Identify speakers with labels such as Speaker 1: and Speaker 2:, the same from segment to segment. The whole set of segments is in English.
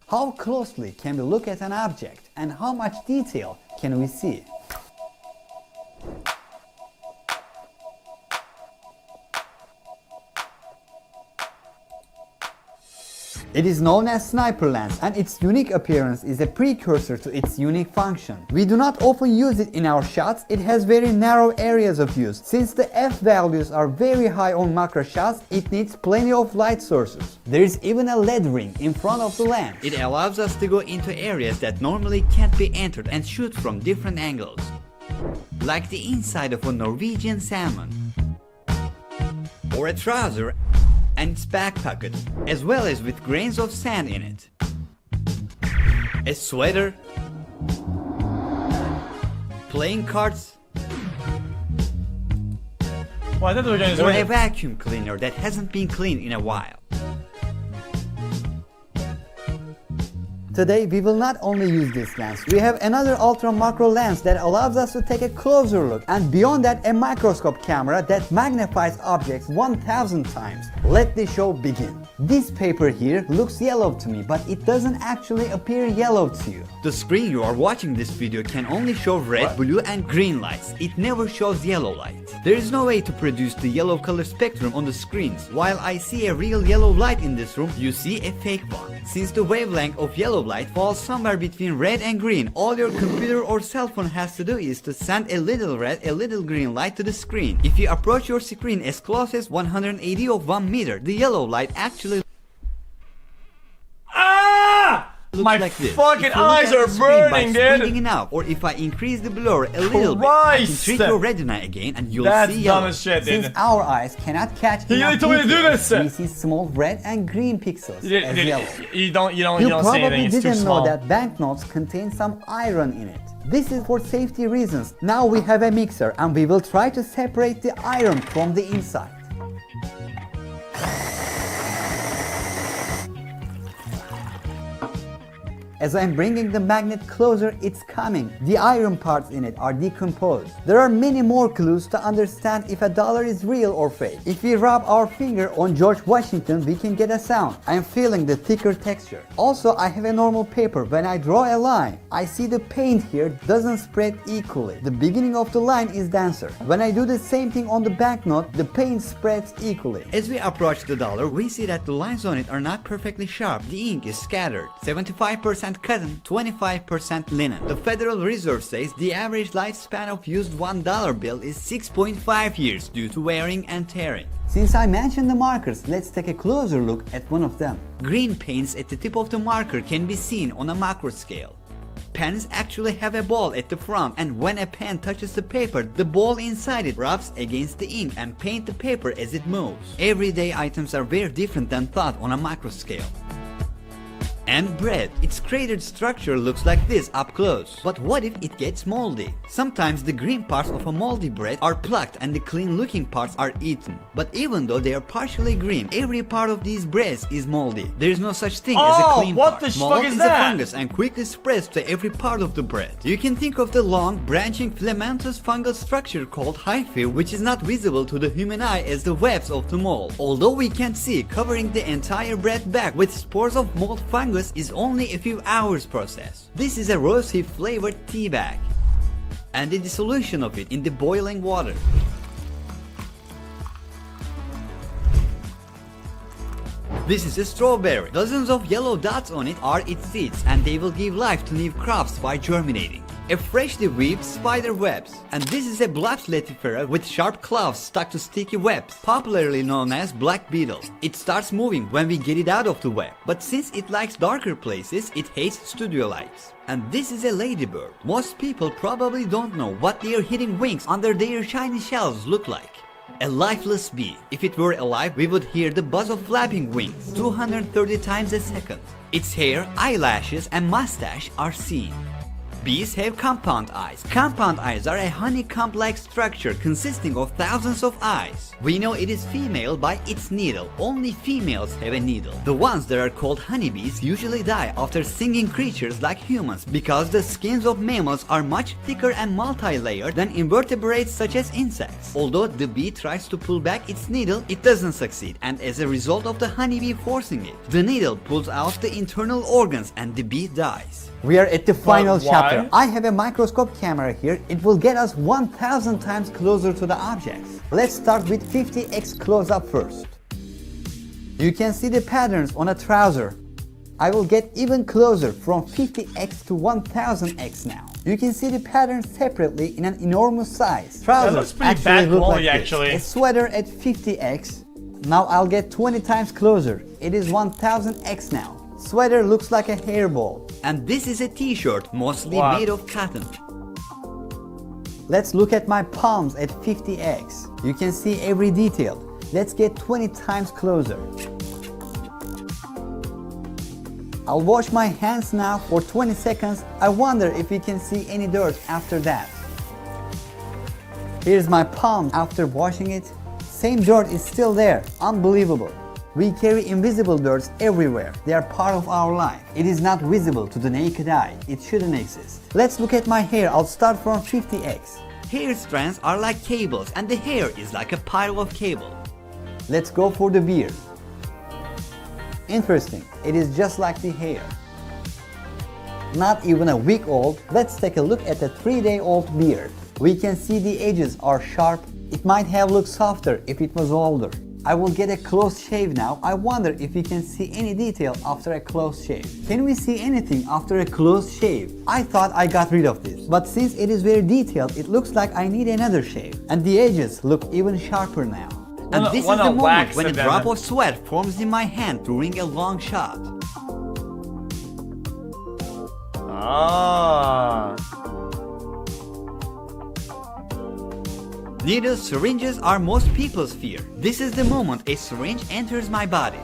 Speaker 1: How closely can we look at an object and how much detail can we see? It is known as sniper lens, and its unique appearance is a precursor to its unique function. We do not often use it in our shots. It has very narrow areas of use. Since the F values are very high on macro shots, it needs plenty of light sources. There is even a LED ring in front of the lens. It allows us to go into areas that normally can't be entered and shoot from different angles, like the inside of a Norwegian salmon, or a trouser and its back pocket, as well as with grains of sand in it, a sweater, playing cards, or a vacuum cleaner that hasn't been cleaned in a while. Today we will not only use this lens, we have another ultra macro lens that allows us to take a closer look, and beyond that a microscope camera that magnifies objects 1000 times. Let the show begin. This paper here looks yellow to me, but it doesn't actually appear yellow to you. The screen you are watching this video can only show red, blue and green lights. It never shows yellow light. There is no way to produce the yellow color spectrum on the screens. While I see a real yellow light in this room, you see a fake one. Since the wavelength of yellow light falls somewhere between red and green, all your computer or cell phone has to do is to send a little red, a little green light to the screen. If you approach your screen as close as 180 of 1 meter, the yellow light actually
Speaker 2: My
Speaker 1: like this.
Speaker 2: fucking eyes are burning, dude!
Speaker 1: Enough, or if I increase the blur a little bit, I can treat your retina again and you'll see yellow.
Speaker 2: That's dumb as shit, dude.
Speaker 1: Since our eyes cannot catch enough
Speaker 2: told me to do this.
Speaker 1: we see small red and green pixels as yellow.
Speaker 2: You don't see anything,
Speaker 1: probably
Speaker 2: it's too
Speaker 1: didn't know
Speaker 2: small.
Speaker 1: that banknotes contain some iron in it. This is for safety reasons. Now we have a mixer and we will try to separate the iron from the inside. As I'm bringing the magnet closer, it's coming. The iron parts in it are decomposed. There are many more clues to understand if a dollar is real or fake. If we rub our finger on George Washington, we can get a sound. I'm feeling the thicker texture. Also, I have a normal paper. When I draw a line, I see the paint here doesn't spread equally. The beginning of the line is denser. When I do the same thing on the banknote, the paint spreads equally. As we approach the dollar, we see that the lines on it are not perfectly sharp. The ink is scattered. 75% cotton, 25% linen. The Federal Reserve says the average lifespan of used $1 bill is 6.5 years due to wearing and tearing. Since I mentioned the markers, let's take a closer look at one of them. Green paints at the tip of the marker can be seen on a macro scale. Pens actually have a ball at the front, and when a pen touches the paper, the ball inside it rubs against the ink and paint the paper as it moves. Everyday items are very different than thought on a macro scale. And bread. Its cratered structure looks like this up close. But what if it gets moldy? Sometimes the green parts of a moldy bread are plucked and the clean looking parts are eaten. But even though they are partially green, every part of these breads is moldy. There is no such thing as a clean part.
Speaker 2: What the
Speaker 1: Mold
Speaker 2: fuck is
Speaker 1: a
Speaker 2: that?
Speaker 1: fungus and quickly spreads to every part of the bread. You can think of the long, branching filamentous fungal structure called hyphae, which is not visible to the human eye as the webs of the mold. Although we can see, covering the entire bread bag with spores of mold fungus is only a few hours process. This is a rosehip flavored tea bag and the dissolution of it in the boiling water. This is a strawberry. Dozens of yellow dots on it are its seeds, and they will give life to new crops by germinating. A freshly weaved spider webs. And this is a Blaps letifera with sharp claws stuck to sticky webs, popularly known as black beetle. It starts moving when we get it out of the web, but since it likes darker places, it hates studio lights. And this is a ladybird. Most people probably don't know what their hidden wings under their shiny shells look like. A lifeless bee. If it were alive, we would hear the buzz of flapping wings 230 times a second. Its hair, eyelashes and mustache are seen. Bees have compound eyes. Compound eyes are a honeycomb-like structure consisting of thousands of eyes. We know it is female by its needle. Only females have a needle. The ones that are called honeybees usually die after stinging creatures like humans because the skins of mammals are much thicker and multi-layered than invertebrates such as insects. Although the bee tries to pull back its needle, it doesn't succeed, and as a result of the honeybee forcing it, the needle pulls out the internal organs and the bee dies. We are at the final chapter. I have a microscope camera here. It will get us 1000 times closer to the objects. Let's start with 50x close-up first. You can see the patterns on a trouser. I will get even closer from 50x to 1000x now. You can see the patterns separately in an enormous size. Trousers actually look like this. A sweater at 50x. Now I'll get 20 times closer. It is 1000x now. Sweater looks like a hairball. And this is a t-shirt mostly made of cotton. Let's look at my palms at 50x. You can see every detail. Let's get 20 times closer. I'll wash my hands now for 20 seconds. I wonder if we can see any dirt after that. Here's my palm after washing it. Same dirt is still there. Unbelievable. We carry invisible dirts everywhere. They are part of our life. It is not visible to the naked eye. It shouldn't exist. Let's look at my hair. I'll start from 50x. Hair strands are like cables and the hair is like a pile of cable. Let's go for the beard. Interesting. It is just like the hair. Not even a week old. Let's take a look at the 3-day-old beard. We can see the edges are sharp. It might have looked softer if it was older. I will get a close shave now. I wonder if we can see any detail after a close shave. Can we see anything after a close shave? I thought I got rid of this, but since it is very detailed, it looks like I need another shave. And the edges look even sharper now. And this is the moment when a drop of sweat forms in my hand during a long shot. Needles, syringes are most people's fear. This is the moment a syringe enters my body.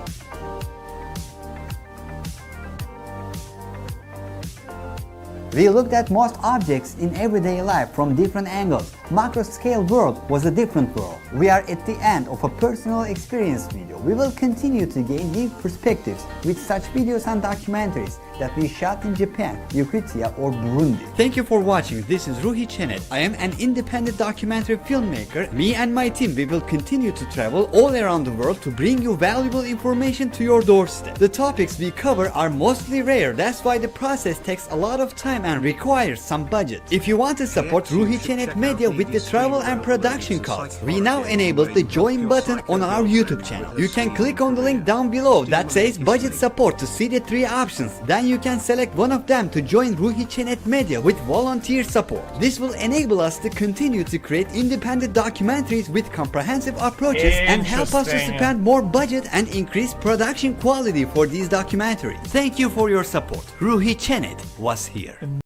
Speaker 1: We looked at most objects in everyday life from different angles. Macro-scale world was a different world. We are at the end of a personal experience video. We will continue to gain new perspectives with such videos and documentaries that we shot in Japan, Ukraine or Burundi. Thank you for watching. This is Ruhi Chenet. I am an independent documentary filmmaker. Me and my team, we will continue to travel all around the world to bring you valuable information to your doorstep. The topics we cover are mostly rare. That's why the process takes a lot of time and requires some budget. If you want to support Ruhi Chenet Media with the travel and production costs, we now enable the join button on our YouTube channel. You can click on the link down below that says budget support to see the 3 options. Then you can select one of them to join Ruhi Chenet Media with volunteer support. This will enable us to continue to create independent documentaries with comprehensive approaches and help us to spend more budget and increase production quality for these documentaries. Thank you for your support. Ruhi Chenet was here.